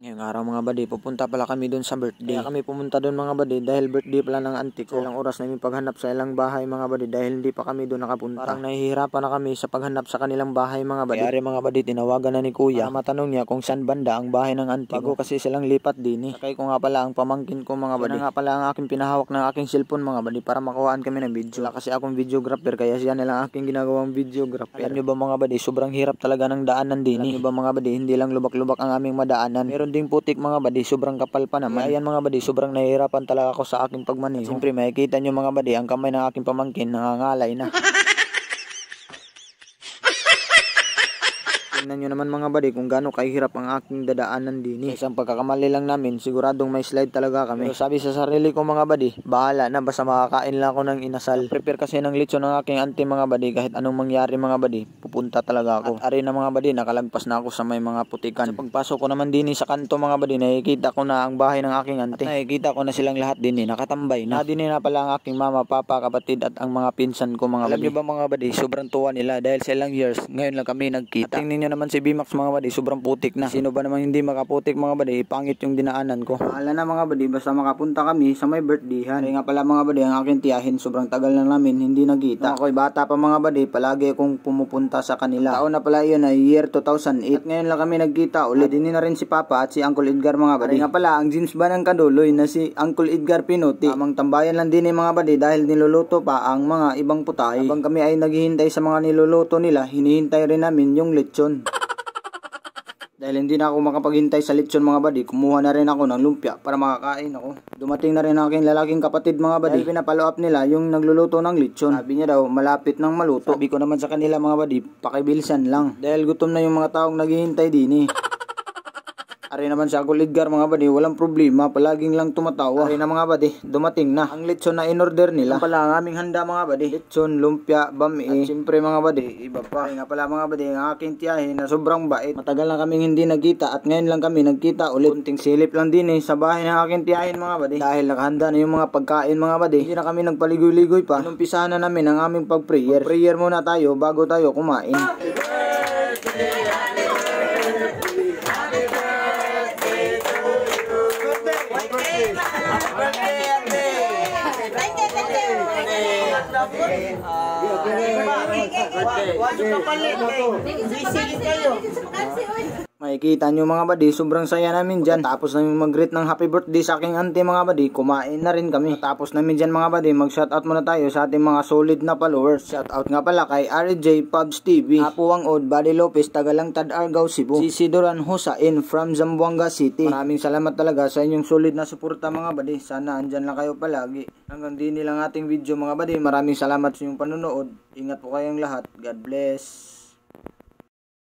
Ngayong araw mga buddy, pupunta pala kami doon sa birthday. Kaya kami pumunta doon mga buddy dahil birthday pala ng auntie ko. Ilang oras namin paghanap sa ilang bahay mga buddy dahil hindi pa kami doon nakapunta. Parang nahihirapan na kami sa paghanap sa kanilang bahay mga buddy. Kaya mga buddy, tinawagan na ni kuya para matanong niya kung saan banda ang bahay ng auntie ko. Bago kasi silang lipat din eh. Sakay ko nga pala ang pamangkin ko mga buddy. Siya nga pala ang aking pinahawak ng aking cellphone mga buddy para makuhaan kami ng video. Wala kasi akong videographer kaya siya nilang aking ginagawang videographer. Alam nyo ba mga buddy, sobrang hirap talaga ng daanan din eh. Alam nyo ba mga buddy, hindi lang lubak-lubak ang aming madaanan. Meron ding putik mga buddy, sobrang kapal pa naman. Ayan mga buddy, sobrang nahihirapan talaga ako sa aking pagmaneho. Siyempre makikita nyo mga buddy, ang kamay ng aking pamangkin nangangalay na. Tingnan nyo naman mga buddy kung gaano kahirap ang aking dadaanan din eh. Sa isang pagkakamali lang namin, siguradong may slide talaga kami. Pero sabi sa sarili ko mga buddy, bahala na, basta makakain lang ako ng inasal. Prepare kasi ng lechon ng aking auntie mga buddy, kahit anong mangyari mga buddy, pupunta talaga ako. At ari na mga buddy, nakalagpas na ako sa may mga putikan. Sa pagpasok ko naman din sa kanto mga buddy, nakikita ko na ang bahay ng aking auntie. At nakikita ko na silang lahat din nakatambay na. Din na pala ang aking mama, papa, kapatid at ang mga pinsan ko mga buddy. Alam nyo ba mga buddy, sobrang tuwa nila dahil sa ilang years, ngayon lang kami nagkita. At tingnan nyo naman si Bimax mga buddy, sobrang putik na. Sino ba namang hindi makaputik mga buddy, pangit yung dinaanan ko. Bahala na mga buddy, basta makapunta kami sa may birthdayhan. Kaya nga pala mga buddy, ang aking tiyahin, sobrang tagal na namin hindi nagkita. Ako'y bata pa mga buddy, palagi akong pumupunta sa kanila. Taon na pala yun ay year 2008. At ngayon lang kami nagkita ulit. Din na rin si Papa at si Uncle Edgar mga buddy. Kaya nga pala, ang James ba ng Kaduloy na si Uncle Edgar Pinuti. Tamang tambayan lang din mga buddy dahil niluluto pa ang mga ibang putay. Habang kami ay naghihintay sa mga niluluto nila, hinihintay rin namin yung lechon. Dahil hindi na ako makapaghintay sa lechon mga buddy, kumuha na rin ako ng lumpia para makakain ako. Dumating na rin ang aking lalaking kapatid mga buddy. Dahil pinapalo up nila yung nagluluto ng lechon. Sabi niya daw malapit ng maluto. Sabi ko naman sa kanila mga buddy, pakibilisan lang. Dahil gutom na yung mga taong naghihintay din eh. Ari naman sa Uncle Edgar mga buddy, walang problema, palaging lang tumatawa. Ari na mga buddy, dumating na ang lechon na in-order nila. Pala ang aming handa mga buddy, lechon, lumpia, bami, at siyempre mga buddy, iba pa. Ari nga pala mga buddy, ang aking tiyahin na sobrang bait. Matagal na kaming hindi nagkita at ngayon lang kami nagkita ulit. Kunting silip lang din sa bahay ng aking tiyahin mga buddy. Dahil nakahanda na yung mga pagkain mga buddy, hindi na kami nagpaligoy-ligoy pa. Inumpisahan na namin ang aming pag-prayer. Prayer muna tayo bago tayo kumain. Makikita nyo mga buddy, sobrang saya namin dyan. Tapos namin mag-greet ng happy birthday sa aking auntie mga buddy, kumain na rin kami. Tapos namin dyan mga buddy, mag-shoutout muna tayo sa ating mga solid na followers. Shoutout nga pala kay RJ Pubs TV, Apuang Od, Buddy Lopez, Tagalangtad, Argao, Cebu, si Sidoran Husain from Zamboanga City. Maraming salamat talaga sa inyong solid na suporta mga buddy. Sana andyan lang kayo palagi. Hanggang din nilang ating video mga buddy. Maraming salamat sa inyong panonood. Ingat po kayong lahat. God bless.